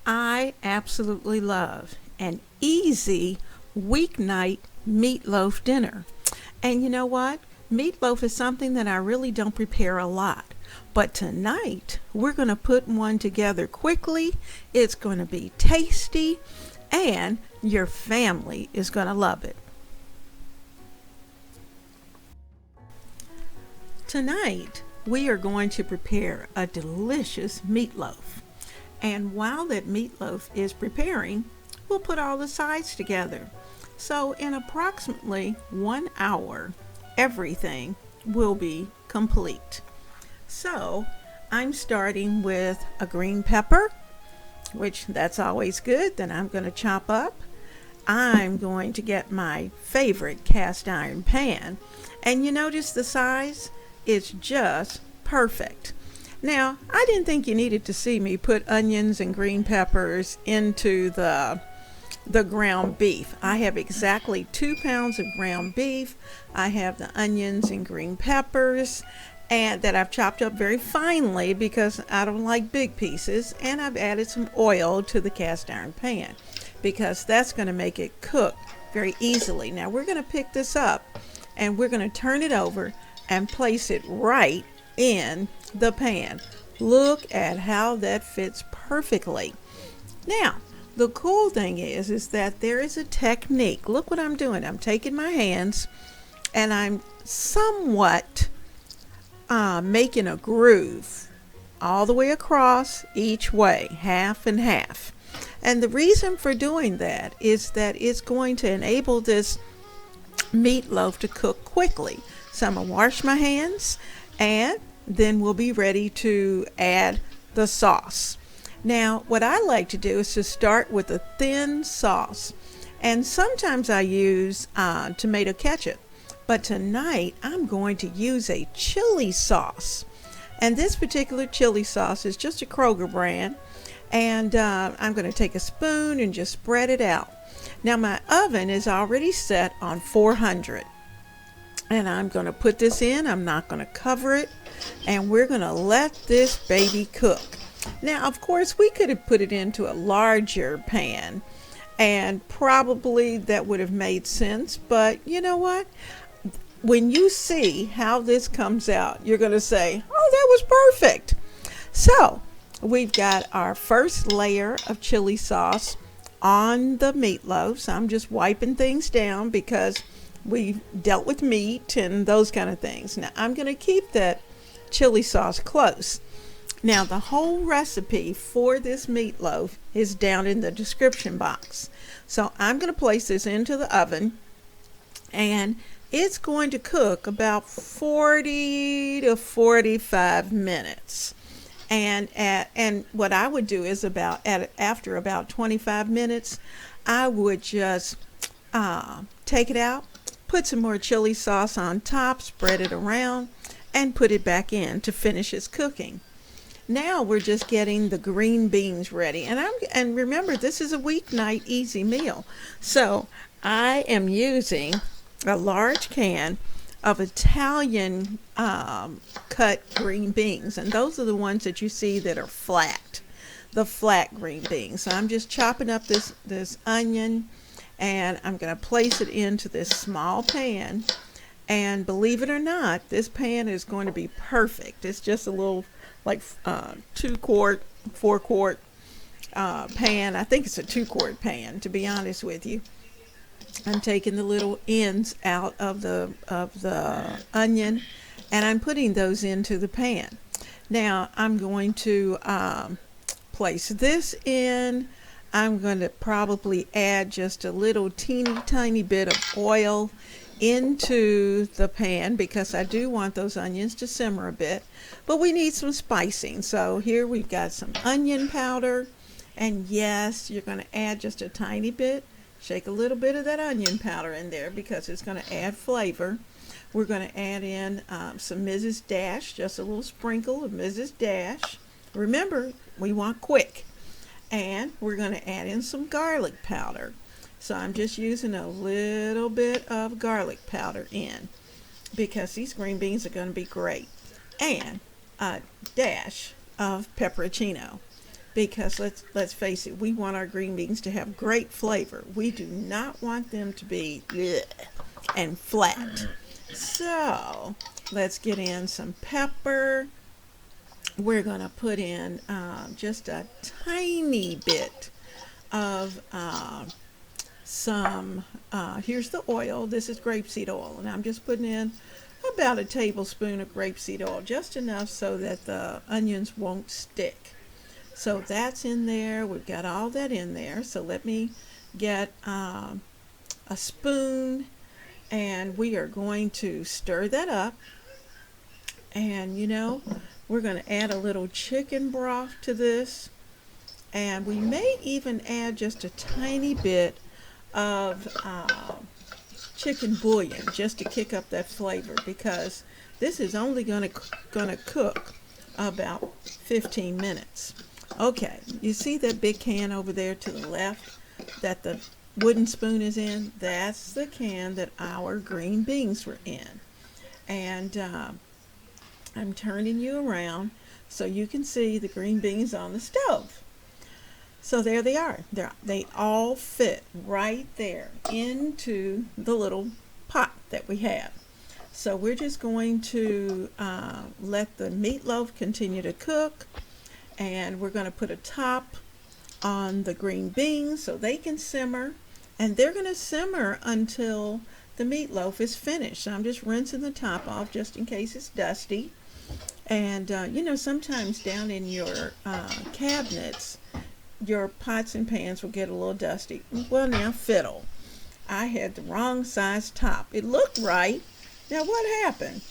I absolutely love an easy weeknight meatloaf dinner. And you know what? Meatloaf is something that I really don't prepare a lot. But tonight, we're going to put one together quickly. It's going to be tasty, and your family is going to love it. Tonight, we are going to prepare a delicious meatloaf. And while that meatloaf is preparing, we'll put all the sides together. So, in approximately 1 hour, everything will be complete. So, I'm starting with a green pepper, which that's always good, that I'm going to chop up. I'm going to get my favorite cast iron pan. And you notice the size? It's just perfect. Now, I didn't think you needed to see me put onions and green peppers into the ground beef. I have exactly 2 pounds of ground beef. I have the onions and green peppers and that I've chopped up very finely because I don't like big pieces, and I've added some oil to the cast iron pan because that's going to make it cook very easily. Now we're going to pick this up and we're going to turn it over and place it right in the pan. Look at how that fits perfectly. Now, the cool thing is that there is a technique. Look what I'm doing. I'm taking my hands and I'm somewhat making a groove all the way across each way, half and half. And the reason for doing that is that it's going to enable this meatloaf to cook quickly. So I'm going to wash my hands and then we'll be ready to add the sauce. Now, what I like to do is to start with a thin sauce. And sometimes I use tomato ketchup. But tonight, I'm going to use a chili sauce. And this particular chili sauce is just a Kroger brand. And I'm going to take a spoon and just spread it out. Now, my oven is already set on 400. And I'm going to put this in. I'm not going to cover it. And we're going to let this baby cook. Now, of course, we could have put it into a larger pan. And probably that would have made sense. But you know what? When you see how this comes out, you're going to say, oh, that was perfect. So we've got our first layer of chili sauce on the meatloaf. So I'm just wiping things down because we dealt with meat and those kind of things. Now I'm going to keep that chili sauce close. Now the whole recipe for this meatloaf is down in the description box. So I'm going to place this into the oven, and it's going to cook about 40 to 45 minutes. And what I would do is after about 25 minutes, I would just take it out, put some more chili sauce on top, spread it around, and put it back in to finish its cooking. Now we're just getting the green beans ready. And remember, this is a weeknight easy meal. So I am using a large can of Italian cut green beans, and those are the ones that you see that are flat, the flat green beans. So I'm just chopping up this onion, and I'm going to place it into this small pan. And believe it or not, this pan is going to be perfect. It's just a little like 2-quart, 4-quart pan. I think it's a 2-quart pan, to be honest with you. I'm taking the little ends out of the onion, and I'm putting those into the pan. Now I'm going to place this in. I'm going to probably add just a little teeny tiny bit of oil into the pan because I do want those onions to simmer a bit, but we need some spicing. So here we've got some onion powder, and yes, you're going to add just a tiny bit. Shake a little bit of that onion powder in there because it's going to add flavor. We're going to add in some Mrs. Dash, just a little sprinkle of Mrs. Dash. Remember, we want quick. And we're going to add in some garlic powder. So I'm just using a little bit of garlic powder in because these green beans are going to be great. And a dash of pepperoncino. because let's face it, we want our green beans to have great flavor. We do not want them to be bleh and flat. So let's get in some pepper. We're going to put in just a tiny bit of here's the oil. This is grapeseed oil, and I'm just putting in about a tablespoon of grapeseed oil, just enough so that the onions won't stick. So that's in there. We've got all that in there. So let me get a spoon, and we are going to stir that up. And we're going to add a little chicken broth to this, and we may even add just a tiny bit of chicken bouillon just to kick up that flavor, because this is only going to cook about 15 minutes. Okay, you see that big can over there to the left that the wooden spoon is in? That's the can that our green beans were in. And I'm turning you around so you can see the green beans on the stove. So there they are. They all fit right there into the little pot that we have. So we're just going to let the meatloaf continue to cook, and we're going to put a top on the green beans so they can simmer, and they're going to simmer until the meatloaf is finished. So I'm just rinsing the top off just in case it's dusty. And sometimes down in your cabinets, your pots and pans will get a little dusty. Well, now fiddle, I had the wrong size top. It looked right. Now what happened?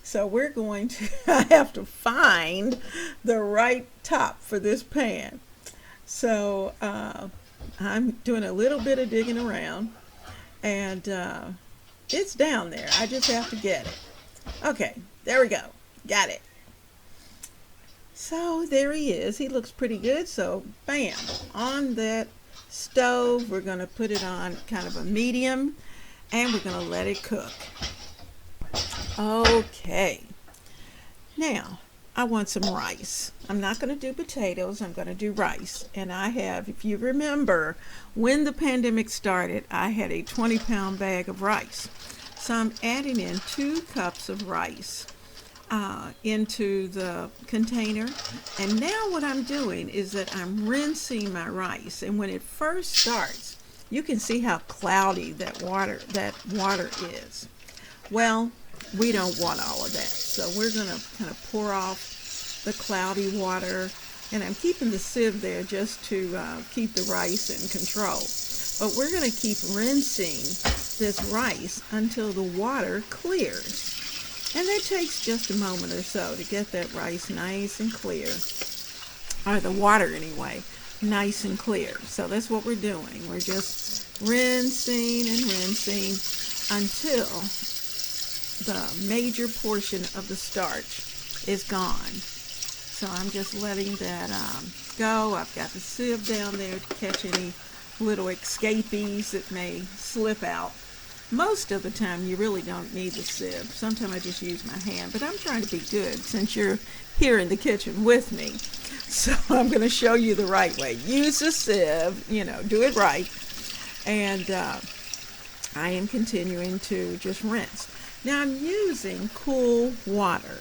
So we're going to I have to find the right top for this pan. So I'm doing a little bit of digging around, and it's down there. I just have to get it. Okay, there we go. Got it. So there he is. He looks pretty good. So bam, on that stove, we're going to put it on kind of a medium, and we're going to let it cook. Okay. Now, I want some rice. I'm not going to do potatoes. I'm going to do rice. And I have, if you remember, when the pandemic started, I had a 20-pound bag of rice. So I'm adding in 2 cups of rice into the container. And now what I'm doing is that I'm rinsing my rice. And when it first starts, you can see how cloudy that water is. Well, we don't want all of that. So we're going to kind of pour off the cloudy water. And I'm keeping the sieve there just to keep the rice in control. But we're going to keep rinsing this rice until the water clears. And that takes just a moment or so to get that rice nice and clear. Or the water anyway, nice and clear. So that's what we're doing. We're just rinsing and rinsing until the major portion of the starch is gone. So I'm just letting that go. I've got the sieve down there to catch any little escapees that may slip out. Most of the time you really don't need the sieve. Sometimes I just use my hand, but I'm trying to be good since you're here in the kitchen with me. So I'm going to show you the right way. Use the sieve, do it right. And I am continuing to just rinse. Now I'm using cool water.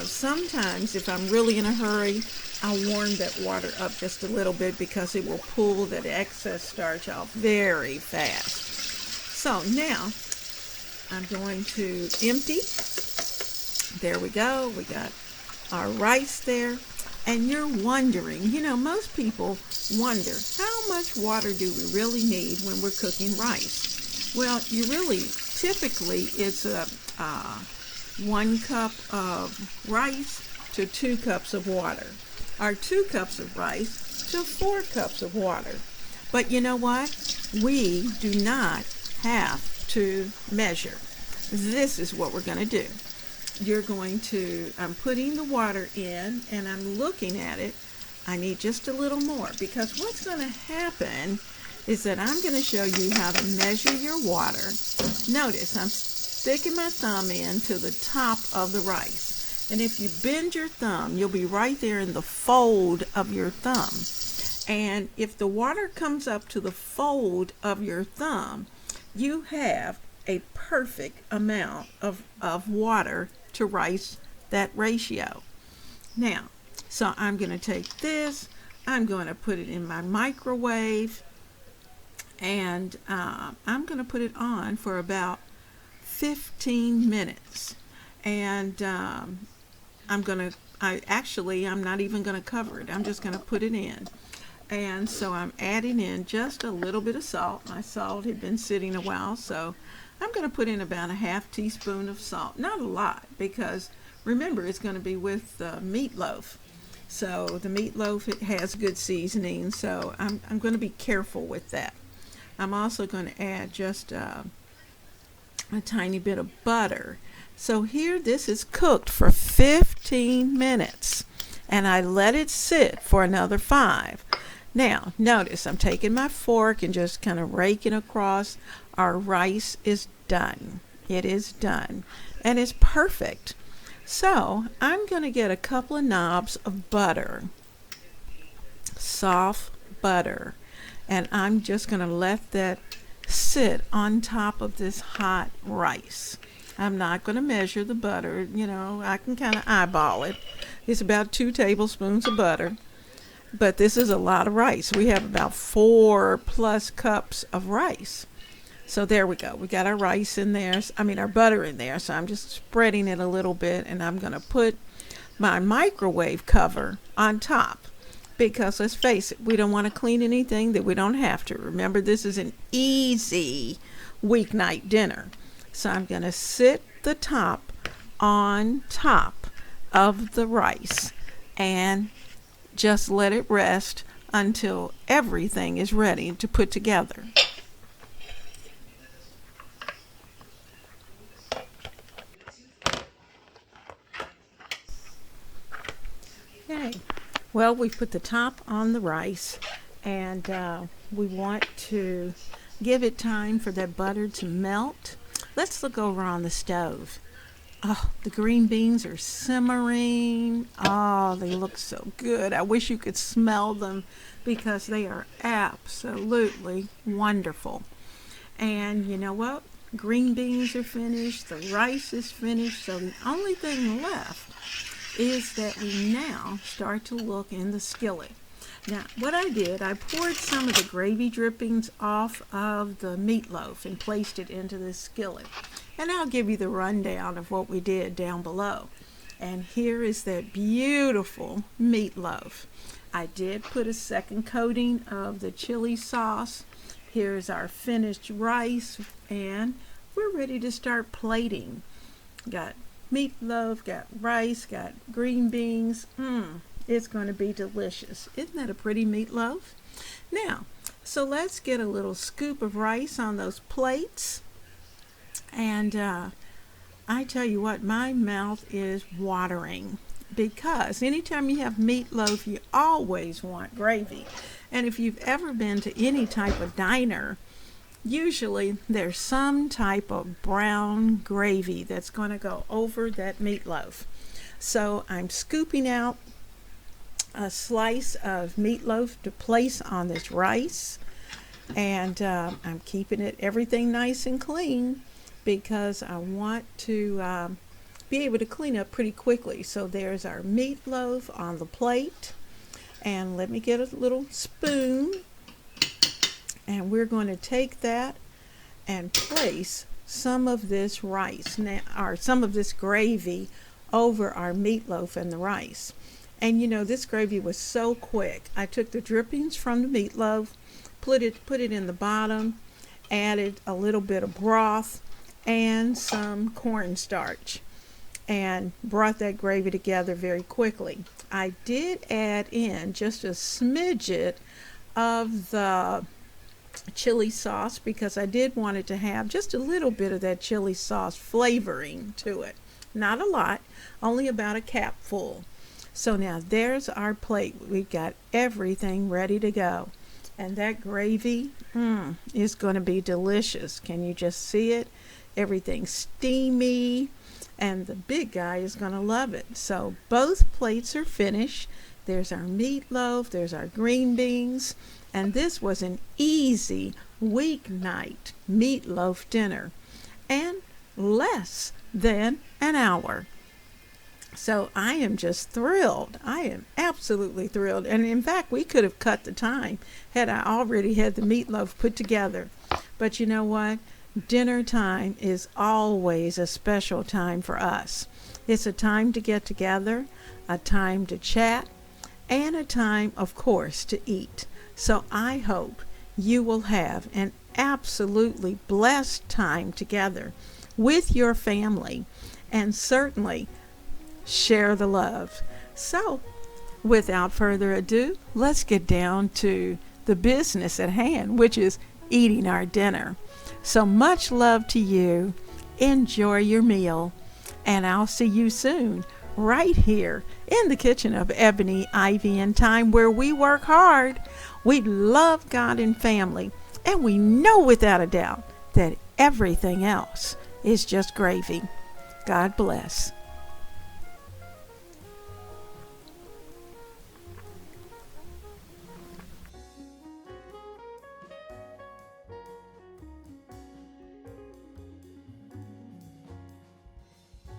Sometimes if I'm really in a hurry, I'll warm that water up just a little bit because it will pull that excess starch off very fast. So now I'm going to empty. There we go. We got our rice there. And you're wondering, most people wonder, how much water do we really need when we're cooking rice? Well, typically it's 1 cup of rice to 2 cups of water. Or 2 cups of rice to 4 cups of water. But you know what? We do not have to measure. This is what we're going to do. I'm putting the water in, and I'm looking at it. I need just a little more, because what's going to happen is that I'm going to show you how to measure your water. Notice I'm sticking my thumb in to the top of the rice. And if you bend your thumb, you'll be right there in the fold of your thumb. And if the water comes up to the fold of your thumb, you have a perfect amount of water to rice, that ratio. Now, so I'm going to take this, I'm going to put it in my microwave, and I'm going to put it on for about 15 minutes. And I'm not even going to cover it. I'm just going to put it in. And so I'm adding in just a little bit of salt. My salt had been sitting a while, so I'm going to put in about a half teaspoon of salt. Not a lot, because remember, it's going to be with the meatloaf. So the meatloaf, it has good seasoning, so I'm going to be careful with that. I'm also going to add just a tiny bit of butter. So here, this is cooked for 15 minutes, and I let it sit for another 5. Now, notice I'm taking my fork and just kind of raking across. Our rice is done. It is done, and it's perfect. So I'm going to get a couple of knobs of butter, soft butter, and I'm just going to let that sit on top of this hot rice. I'm not going to measure the butter. I can kind of eyeball it. It's about 2 tablespoons of butter, but this is a lot of rice. We have about 4+ cups of rice. So there we go. We got our rice in there. Our butter in there. So I'm just spreading it a little bit, and I'm going to put my microwave cover on top, because let's face it, we don't want to clean anything that we don't have to. Remember, this is an easy weeknight dinner. So I'm going to sit the top on top of the rice and just let it rest until everything is ready to put together. Okay, well, we put the top on the rice, and we want to give it time for that butter to melt. Let's look over on the stove. Oh, the green beans are simmering. Oh, they look so good. I wish you could smell them, because they are absolutely wonderful. And you know what? Green beans are finished. The rice is finished. So the only thing left is that we now start to look in the skillet. Now, what I did, I poured some of the gravy drippings off of the meatloaf and placed it into the skillet. And I'll give you the rundown of what we did down below. And here is that beautiful meatloaf. I did put a second coating of the chili sauce. Here's our finished rice, and we're ready to start plating. Got meatloaf, got rice, got green beans. It's going to be delicious. Isn't that a pretty meatloaf? Now, so let's get a little scoop of rice on those plates. And I tell you what, my mouth is watering, because anytime you have meatloaf, you always want gravy. And if you've ever been to any type of diner, usually there's some type of brown gravy that's going to go over that meatloaf. So I'm scooping out a slice of meatloaf to place on this rice, and I'm keeping everything nice and clean, because I want to be able to clean up pretty quickly. So there's our meatloaf on the plate, and let me get a little spoon, and we're going to take that and place some of this rice now, or some of this gravy, over our meatloaf and the rice. And this gravy was so quick. I took the drippings from the meatloaf, put it in the bottom, added a little bit of broth and some cornstarch, and brought that gravy together very quickly. I did add in just a smidget of the chili sauce, because I did want it to have just a little bit of that chili sauce flavoring to it. Not a lot, only about a capful. So now there's our plate. We've got everything ready to go. And that gravy is going to be delicious. Can you just see it? Everything's steamy, and the big guy is going to love it. So both plates are finished. There's our meatloaf, there's our green beans, and this was an easy weeknight meatloaf dinner and less than an hour. So I am just thrilled. I am absolutely thrilled. And in fact, we could have cut the time had I already had the meatloaf put together. But you know what? Dinner time is always a special time for us. It's a time to get together, a time to chat, and a time, of course, to eat. So I hope you will have an absolutely blessed time together with your family, and certainly share the love. So, without further ado, let's get down to the business at hand, which is eating our dinner. So much love to you. Enjoy your meal, and I'll see you soon right here in the kitchen of Ebony, Ivy, and Time, where we work hard. We love God and family, and we know without a doubt that everything else is just gravy. God bless.